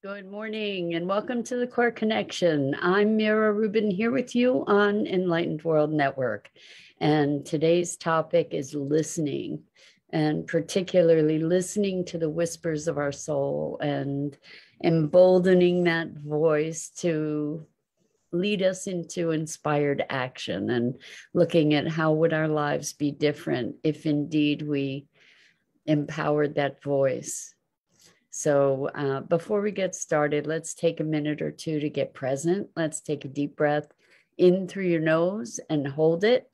Good morning and welcome to the Core Connection. I'm Mira Rubin here with you on Enlightened World Network. And today's topic is listening, and particularly listening to the whispers of our soul and emboldening that voice to lead us into inspired action, and looking at how would our lives be different if indeed we empowered that voice. So before we get started, let's take a minute or two to get present. Let's take a deep breath in through your nose and hold it.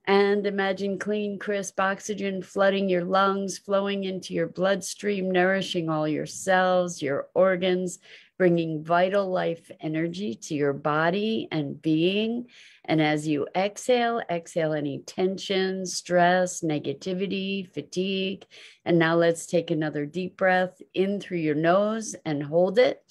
And imagine clean, crisp oxygen flooding your lungs, flowing into your bloodstream, nourishing all your cells, your organs, bringing vital life energy to your body and being. And as you exhale, exhale any tension, stress, negativity, fatigue. And now let's take another deep breath in through your nose and hold it.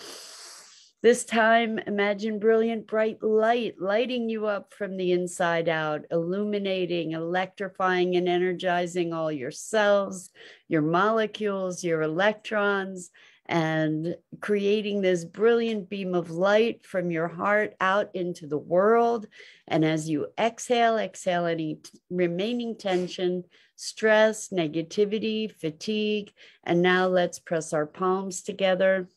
This time, imagine brilliant, bright light lighting you up from the inside out, illuminating, electrifying, and energizing all your cells, your molecules, your electrons, and creating this brilliant beam of light from your heart out into the world. And as you exhale, exhale any remaining tension, stress, negativity, fatigue. And now let's press our palms together.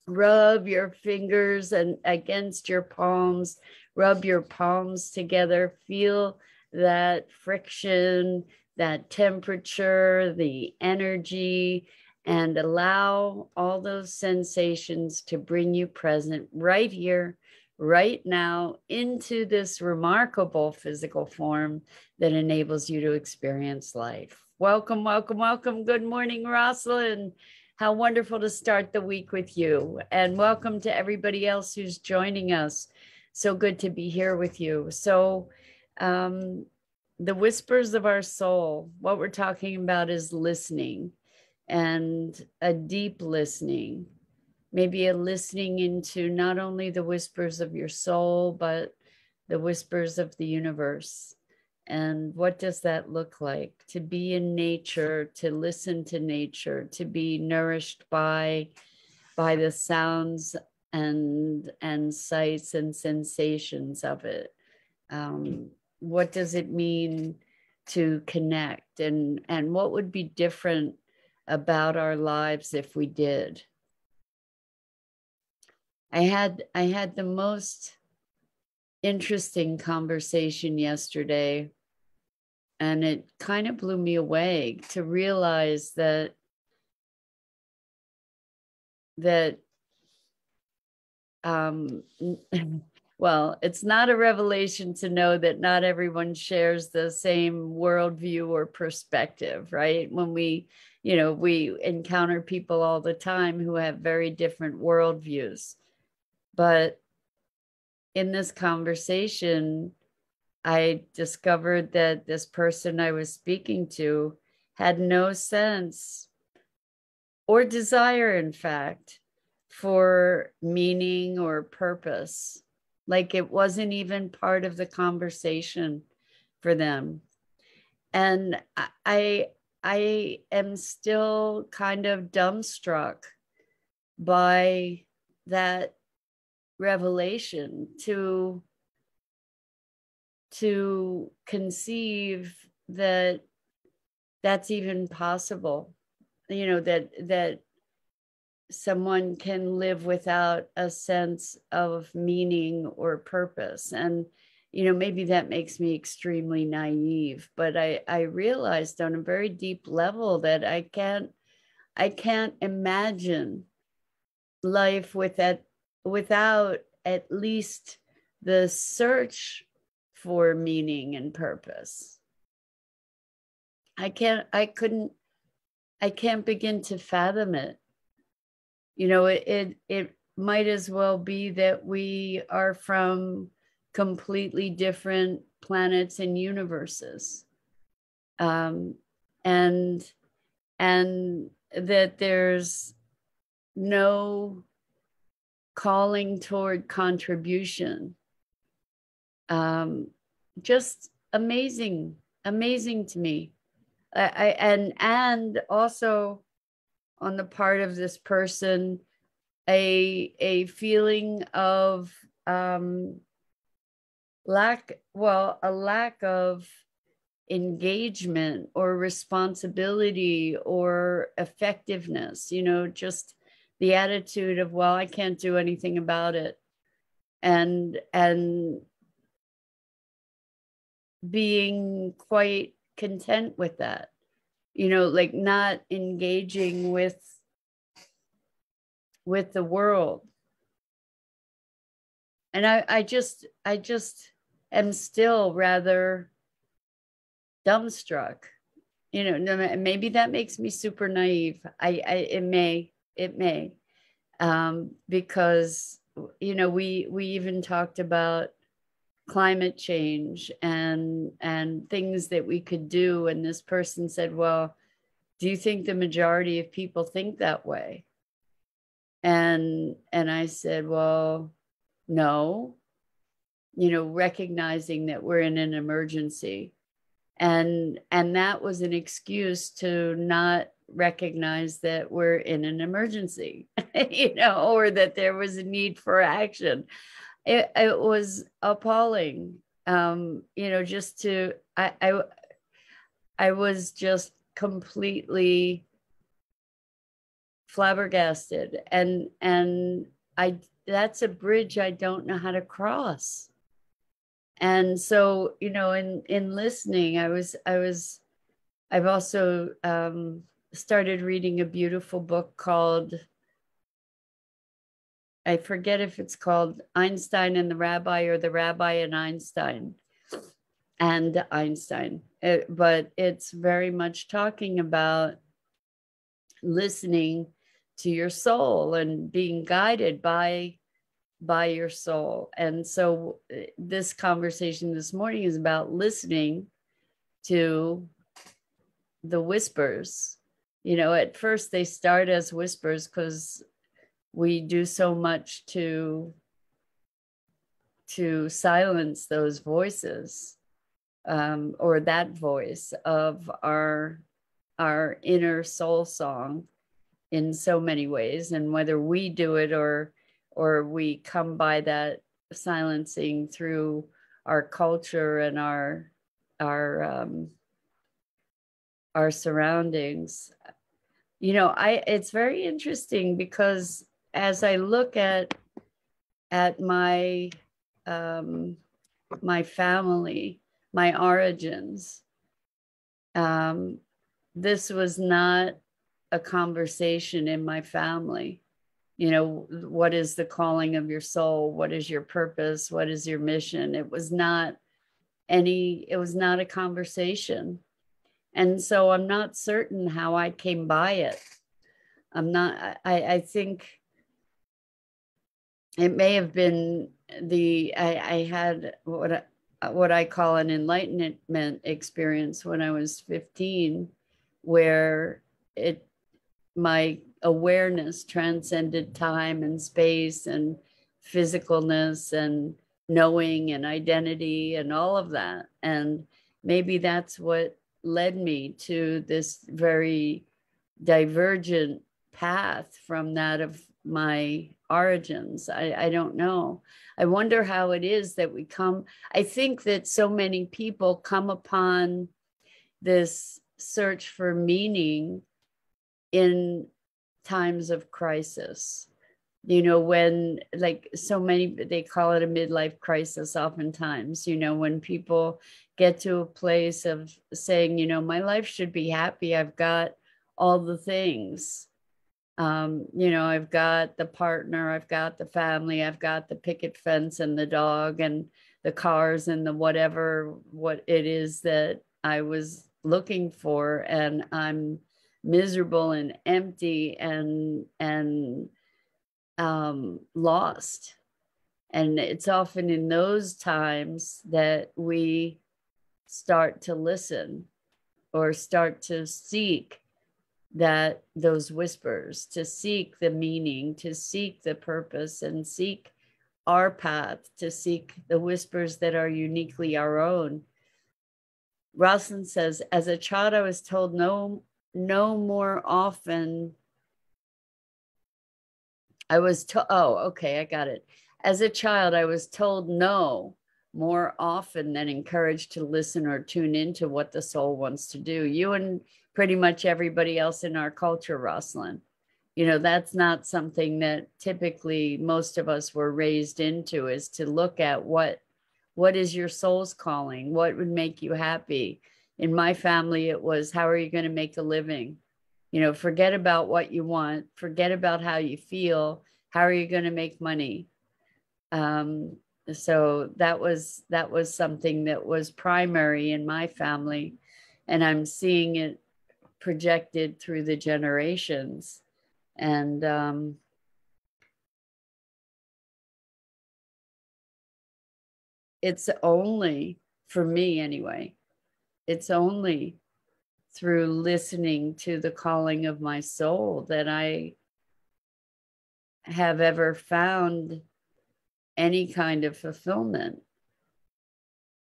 Rub your fingers and against your palms, rub your palms together, feel that friction, that temperature, the energy, and allow all those sensations to bring you present right here, right now, into this remarkable physical form that enables you to experience life. Welcome, welcome, welcome. Good morning, Rosalind. How wonderful to start the week with you. And welcome to everybody else who's joining us. So good to be here with you. So the whispers of our soul, what we're talking about is listening, and a deep listening, maybe a listening into not only the whispers of your soul, but the whispers of the universe. And what does that look like? To be in nature, to listen to nature, to be nourished by the sounds and sights and sensations of it. What does it mean to connect? And what would be different about our lives if we did? I had the most interesting conversation yesterday, and it kind of blew me away to realize that well, it's not a revelation to know that not everyone shares the same worldview or perspective, right? When we encounter people all the time who have very different worldviews. But in this conversation, I discovered that this person I was speaking to had no sense or desire, in fact, for meaning or purpose. Like it wasn't even part of the conversation for them. And I am still kind of dumbstruck by that revelation, to conceive that that's even possible, that someone can live without a sense of meaning or purpose. And maybe that makes me extremely naive, but I realized on a very deep level that I can't imagine life without at least the search for meaning and purpose. I can't begin to fathom it. It might as well be that we are from completely different planets and universes, and that there's no calling toward contribution. Just amazing to me. And also on the part of this person, a feeling of a lack of engagement or responsibility or effectiveness, just the attitude of, well, I can't do anything about it. And being quite content with that, like not engaging with the world. And I just am still rather dumbstruck. Maybe that makes me super naive. It may, because we even talked about climate change and things that we could do, and this person said, well, do you think the majority of people think that way? And I said, well, no, recognizing that we're in an emergency. And that was an excuse to not recognize that we're in an emergency, or that there was a need for action. It was appalling. Just to, I was just completely flabbergasted. And that's a bridge I don't know how to cross. And so, in listening, I've also started reading a beautiful book called, I forget if it's called Einstein and the Rabbi, or the Rabbi and Einstein, but it's very much talking about listening to your soul and being guided by your soul. And so this conversation this morning is about listening to the whispers. At first they start as whispers because we do so much to silence those voices, or that voice of our inner soul song in so many ways. And whether we do it or we come by that silencing through our culture and our surroundings. It's very interesting because as I look at my my family, my origins, this was not a conversation in my family. What is the calling of your soul? What is your purpose? What is your mission? It was not a conversation. And so I'm not certain how I came by it. I think it may have been I had what I call an enlightenment experience when I was 15, where my awareness transcended time and space and physicalness and knowing and identity and all of that. And maybe that's what led me to this very divergent path from that of my origins. I don't know. I wonder how it is that I think that so many people come upon this search for meaning in times of crisis, when, like, so many, they call it a midlife crisis oftentimes, when people get to a place of saying, my life should be happy. I've got all the things. I've got the partner, I've got the family, I've got the picket fence and the dog and the cars and the what it is that I was looking for. And I'm miserable and empty and lost. And it's often in those times that we start to listen or start to seek those whispers, to seek the meaning, to seek the purpose, and seek our path, to seek the whispers that are uniquely our own. Rosalind says, as a child, I was told no more often I was told, oh, okay, I got it. As a child, I was told no more often than encouraged to listen or tune into what the soul wants to do. You and pretty much everybody else in our culture, Rosalind. You know, that's not something that typically most of us were raised into, is to look at what is your soul's calling? What would make you happy? In my family, it was, how are you going to make a living? You know, forget about what you want, forget about how you feel. How are you going to make money? Um, so that was something that was primary in my family, and I'm seeing it projected through the generations. And it's only, for me anyway, it's only through listening to the calling of my soul that I have ever found any kind of fulfillment.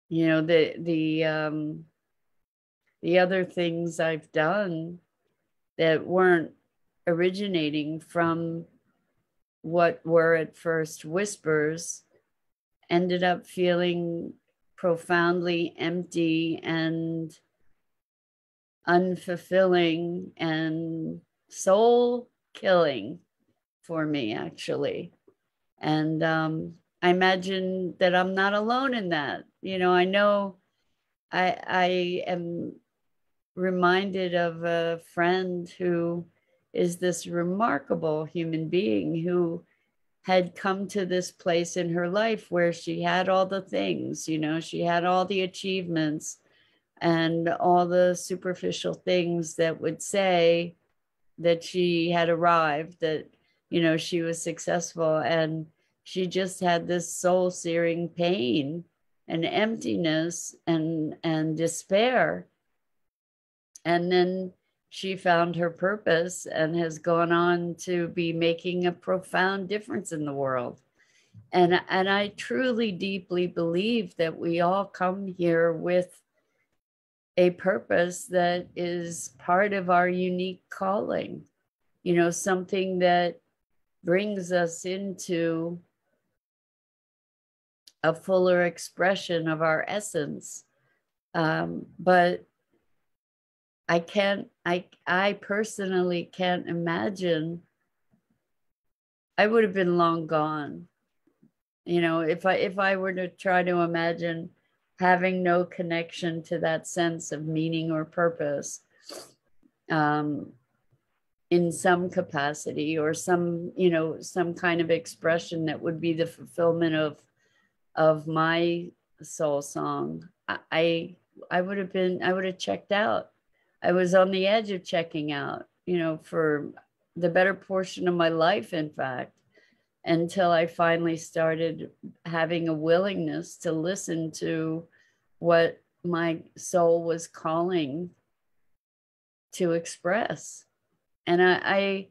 You know, the other things I've done that weren't originating from what were at first whispers ended up feeling profoundly empty and unfulfilling and soul killing for me, actually. And I imagine that I'm not alone in that. You know, I know I am reminded of a friend who is this remarkable human being who had come to this place in her life where she had all the things, you know, she had all the achievements and all the superficial things that would say that she had arrived, that, you know, she was successful. And she just had this soul searing pain and emptiness and despair. And then she found her purpose and has gone on to be making a profound difference in the world. And I truly, deeply believe that we all come here with a purpose that is part of our unique calling, you know, something that brings us into a fuller expression of our essence. But I personally can't imagine. I would have been long gone. You know, if I were to try to imagine having no connection to that sense of meaning or purpose, um, in some capacity or some, you know, some kind of expression that would be the fulfillment of my soul song, I would have been, I would have checked out. I was on the edge of checking out, you know, for the better portion of my life, in fact, until I finally started having a willingness to listen to what my soul was calling to express. And I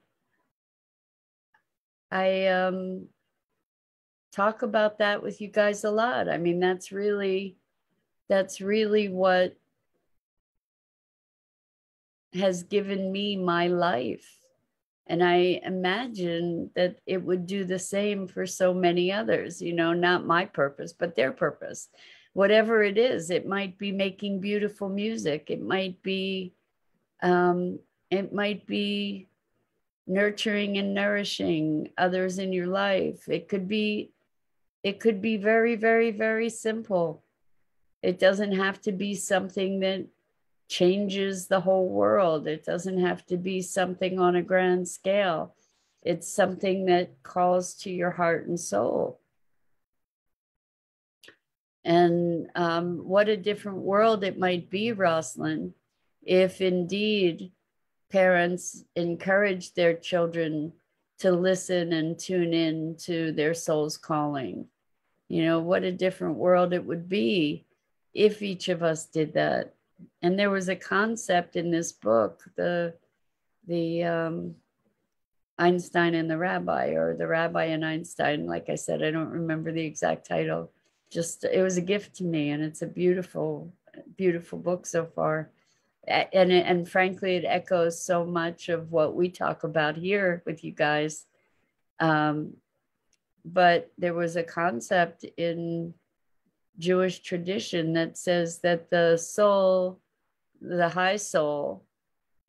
talk about that with you guys a lot. I mean, that's really what has given me my life. And I imagine that it would do the same for so many others, you know, not my purpose, but their purpose. Whatever it is, it might be making beautiful music. Um, it might be nurturing and nourishing others in your life. It could be very, very, very simple. It doesn't have to be something that changes the whole world. It doesn't have to be something on a grand scale. It's something that calls to your heart and soul. And what a different world it might be, Rosalind, if indeed parents encourage their children to listen and tune in to their soul's calling. You know, what a different world it would be if each of us did that. And there was a concept in this book, the Einstein and the Rabbi, or the Rabbi and Einstein. Like I said, I don't remember the exact title. Just, it was a gift to me, and it's a beautiful, beautiful book so far. And frankly, it echoes so much of what we talk about here with you guys. But there was a concept in Jewish tradition that says that the soul, the high soul,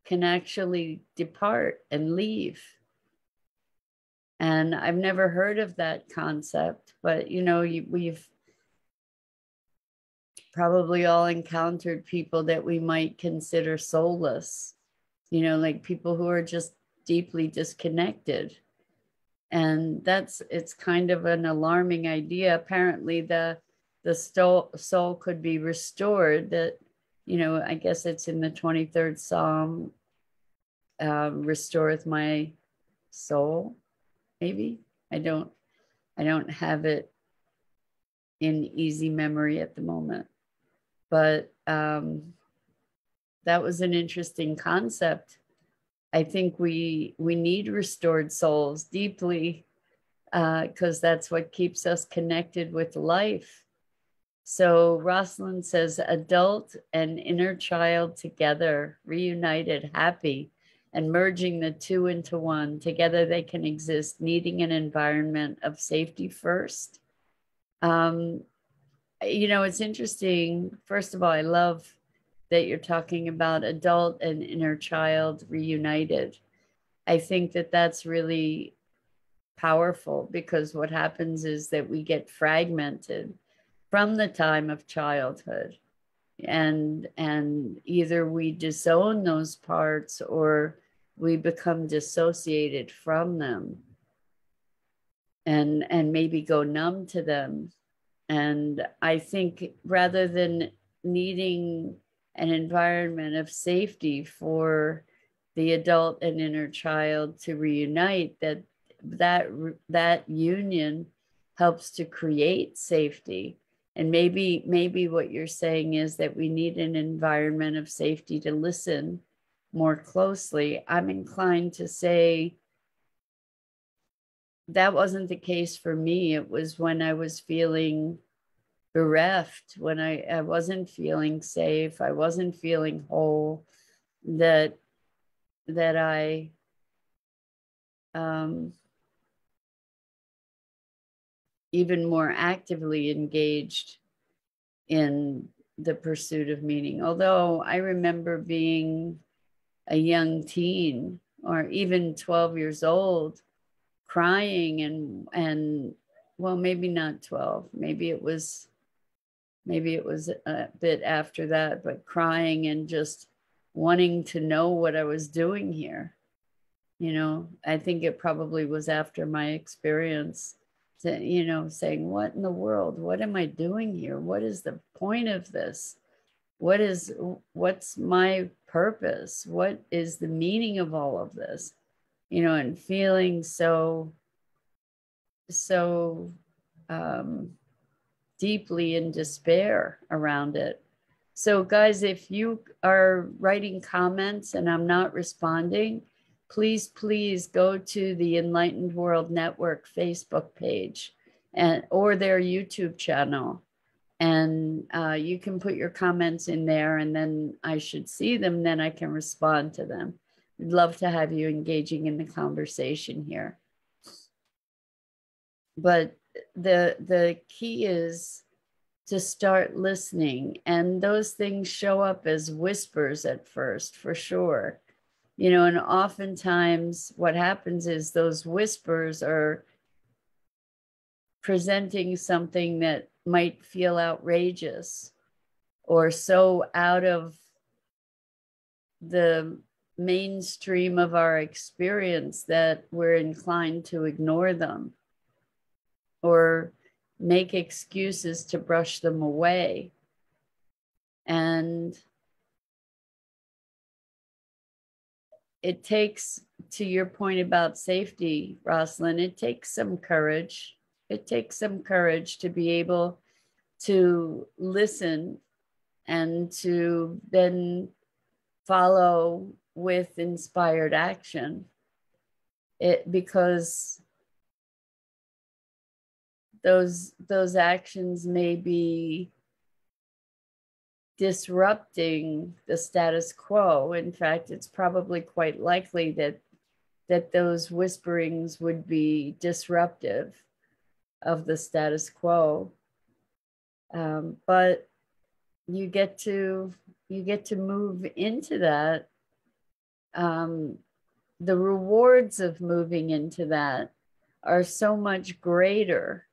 can actually depart and leave. And I've never heard of that concept, but we've probably all encountered people that we might consider soulless, like people who are just deeply disconnected. And it's kind of an alarming idea. Apparently the soul could be restored. That, I guess it's in the 23rd Psalm, restoreth my soul, maybe. I don't have it in easy memory at the moment. But that was an interesting concept. I think we need restored souls deeply, because that's what keeps us connected with life. So Rosalind says, adult and inner child together, reunited, happy, and merging the two into one. Together they can exist, needing an environment of safety first. It's interesting. First of all, I love that you're talking about adult and inner child reunited. I think that that's really powerful, because what happens is that we get fragmented from the time of childhood, and either we disown those parts or we become dissociated from them, and maybe go numb to them. And I think rather than needing an environment of safety for the adult and inner child to reunite, that union helps to create safety. And maybe what you're saying is that we need an environment of safety to listen more closely. I'm inclined to say that wasn't the case for me. It was when I was feeling bereft, when I wasn't feeling safe, I wasn't feeling whole, that I even more actively engaged in the pursuit of meaning. Although I remember being a young teen, or even 12 years old, crying and well, maybe not 12, maybe it was a bit after that, but crying and just wanting to know what I was doing here. I think it probably was after my experience, saying, what in the world? What am I doing here? What is the point of this? What's my purpose? What is the meaning of all of this? And feeling so deeply in despair around it. So guys, if you are writing comments and I'm not responding, please go to the Enlightened World Network Facebook page or their YouTube channel. And you can put your comments in there, and then I should see them, then I can respond to them. We'd love to have you engaging in the conversation here. But the key is to start listening, and those things show up as whispers at first, for sure. And oftentimes what happens is those whispers are presenting something that might feel outrageous or so out of the mainstream of our experience that we're inclined to ignore them or make excuses to brush them away. And it takes, to your point about safety, Rosalind, it takes some courage. It takes some courage to be able to listen and to then follow with inspired action. Because those actions may be disrupting the status quo. In fact, it's probably quite likely that that those whisperings would be disruptive of the status quo. But you get to move into that. The rewards of moving into that are so much greater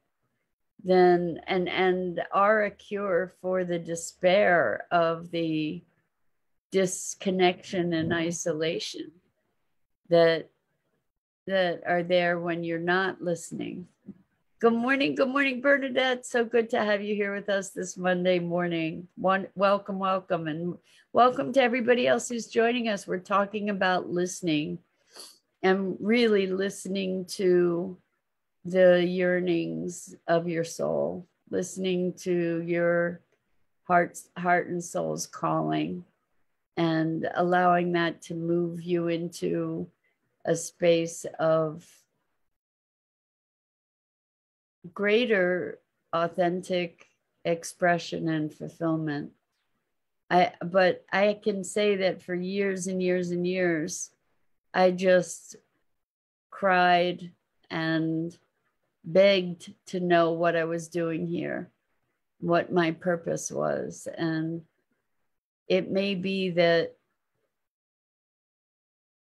than and are a cure for the despair of the disconnection and isolation that are there when you're not listening. Good morning, Bernadette. So good to have you here with us this Monday morning. Welcome, and welcome to everybody else who's joining us. We're talking about listening and really listening to the yearnings of your soul, listening to your heart and soul's calling, and allowing that to move you into a space of greater authentic expression and fulfillment. But I can say that for years and years and years, I just cried and begged to know what I was doing here, what my purpose was. And it may be that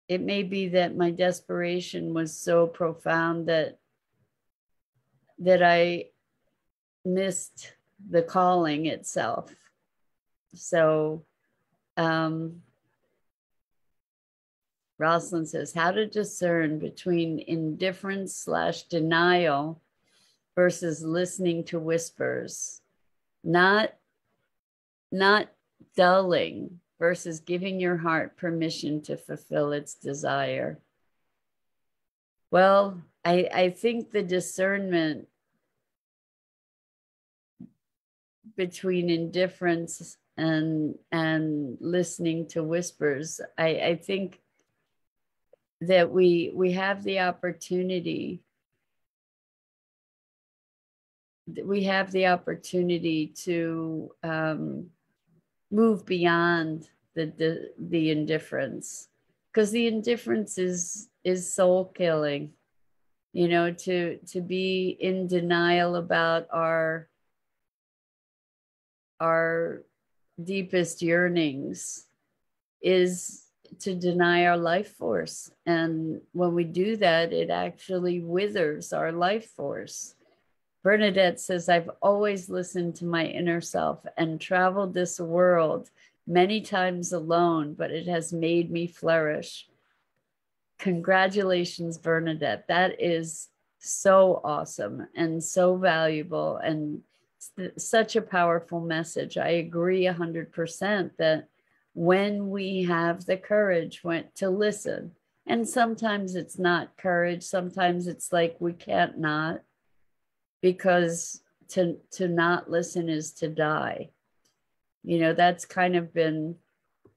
my desperation was so profound that I missed the calling itself. So Rosalind says, how to discern between indifference/denial versus listening to whispers, not dulling versus giving your heart permission to fulfill its desire. Well, I think the discernment between indifference and listening to whispers, I think that we have the opportunity to move beyond the indifference, because the indifference is soul killing. You know, to be in denial about our deepest yearnings is to deny our life force. And when we do that, it actually withers our life force. Bernadette says, I've always listened to my inner self and traveled this world many times alone, but it has made me flourish. Congratulations, Bernadette. That is so awesome and so valuable and such a powerful message. I agree 100% that when we have the courage to listen, and sometimes it's not courage, sometimes it's like we can't not, because to not listen is to die. You know, that's kind of been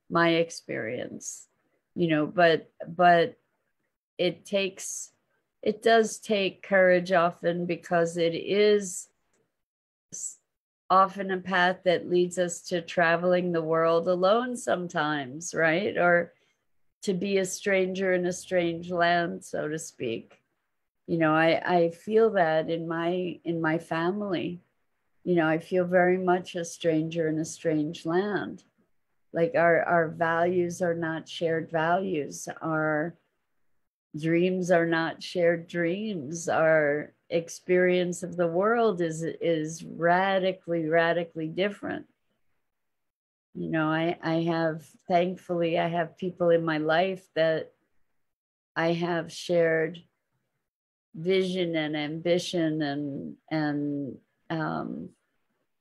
my experience, you know, but it does take courage often, because it is often a path that leads us to traveling the world alone sometimes, right? Or to be a stranger in a strange land, so to speak. You know, I feel that in my family. You know, I feel very much a stranger in a strange land. Like our values are not shared values. Our dreams are not shared dreams. Our experience of the world is radically different. You know, thankfully I have people in my life that I have shared vision and ambition and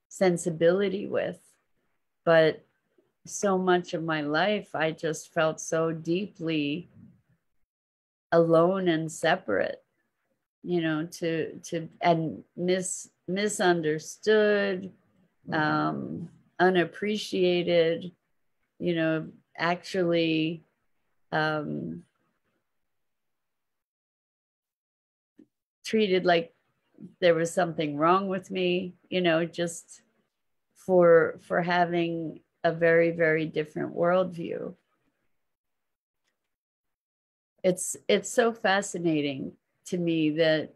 sensibility with. But so much of my life, I just felt so deeply alone and separate, you know, and misunderstood, unappreciated, you know, actually treated like there was something wrong with me, you know, just for having a very different worldview. It's so fascinating to me that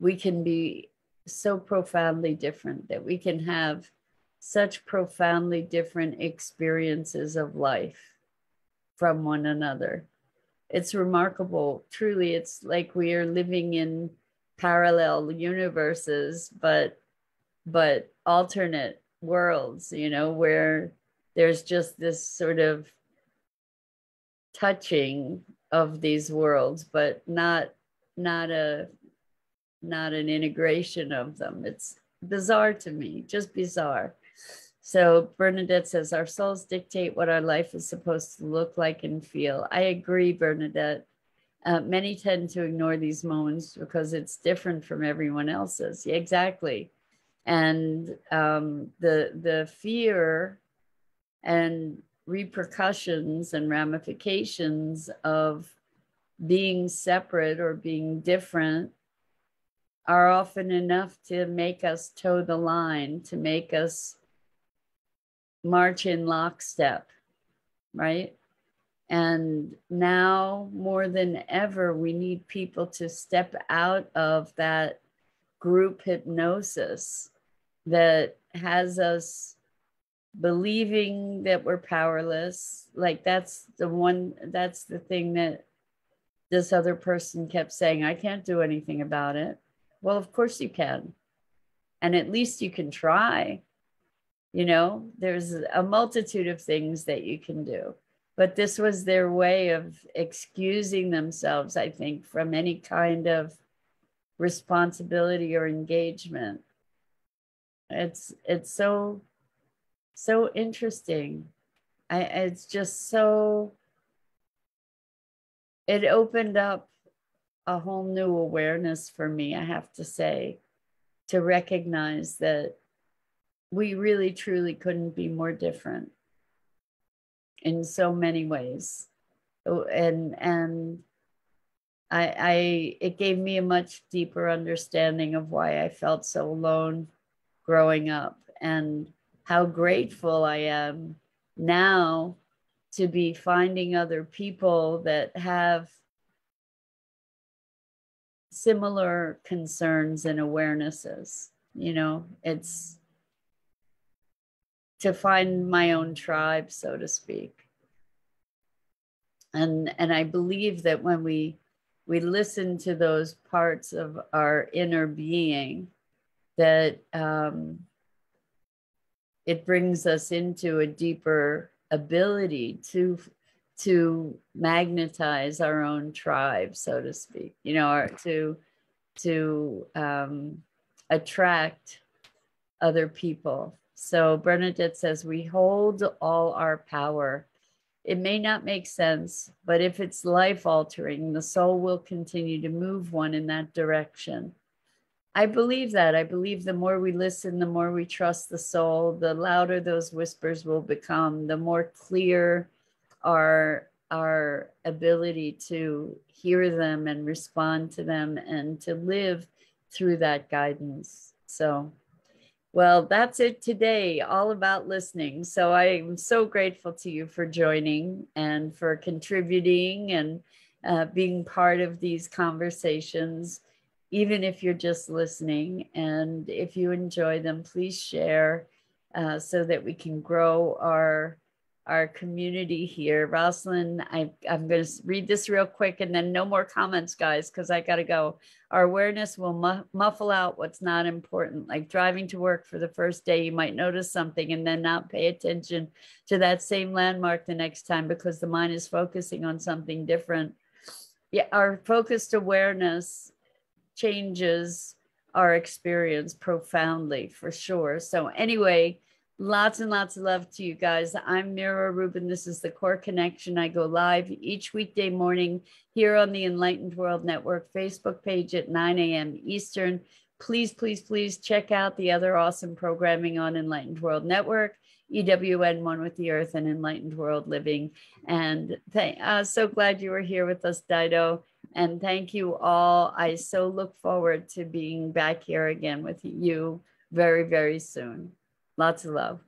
we can be so profoundly different, that we can have such profoundly different experiences of life from one another. It's remarkable. Truly, it's like we are living in parallel universes, but alternate worlds, you know, where there's just this sort of touching of these worlds, but not a not an integration of them. It's bizarre to me, just bizarre. So Bernadette says, our souls dictate what our life is supposed to look like and feel. I agree, Bernadette. Many tend to ignore these moments because it's different from everyone else's. Yeah, exactly. And the fear and repercussions and ramifications of being separate or being different are often enough to make us toe the line, to make us march in lockstep, right? And now more than ever, we need people to step out of that group hypnosis that has us believing that we're powerless. Like that's the thing that this other person kept saying, I can't do anything about it. Well, of course you can. And at least you can try. You know, there's a multitude of things that you can do. But this was their way of excusing themselves, I think, from any kind of responsibility or engagement. It's so interesting. It's just so, it opened up a whole new awareness for me, I have to say, to recognize that we really truly couldn't be more different in so many ways. And I it gave me a much deeper understanding of why I felt so alone growing up, and how grateful I am now to be finding other people that have similar concerns and awarenesses. You know, it's to find my own tribe, so to speak. And I believe that when we listen to those parts of our inner being, that it brings us into a deeper ability to magnetize our own tribe, so to speak, you know, or to attract other people. So Bernadette says, we hold all our power. It may not make sense, but if it's life altering, the soul will continue to move one in that direction. I believe that. I believe the more we listen, the more we trust the soul, the louder those whispers will become, the more clear our ability to hear them and respond to them and to live through that guidance. So, well, that's it today, all about listening. So I'm so grateful to you for joining and for contributing and being part of these conversations, even if you're just listening. And if you enjoy them, please share so that we can grow our community here. Rosalind, I'm going to read this real quick and then no more comments, guys, because I got to go. Our awareness will muffle out what's not important. Like driving to work for the first day, you might notice something and then not pay attention to that same landmark the next time because the mind is focusing on something different. Yeah, our focused awareness changes our experience profoundly, for sure. So anyway, lots and lots of love to you guys. I'm Mira Rubin. This is the Core Connection. I go live each weekday morning here on the Enlightened World Network Facebook page at 9 a.m. Eastern. Please, please, please check out the other awesome programming on Enlightened World Network, EWN, One with the Earth, and Enlightened World Living. And so glad you were here with us, Dido. And thank you all. I so look forward to being back here again with you very, very soon. Lots of love.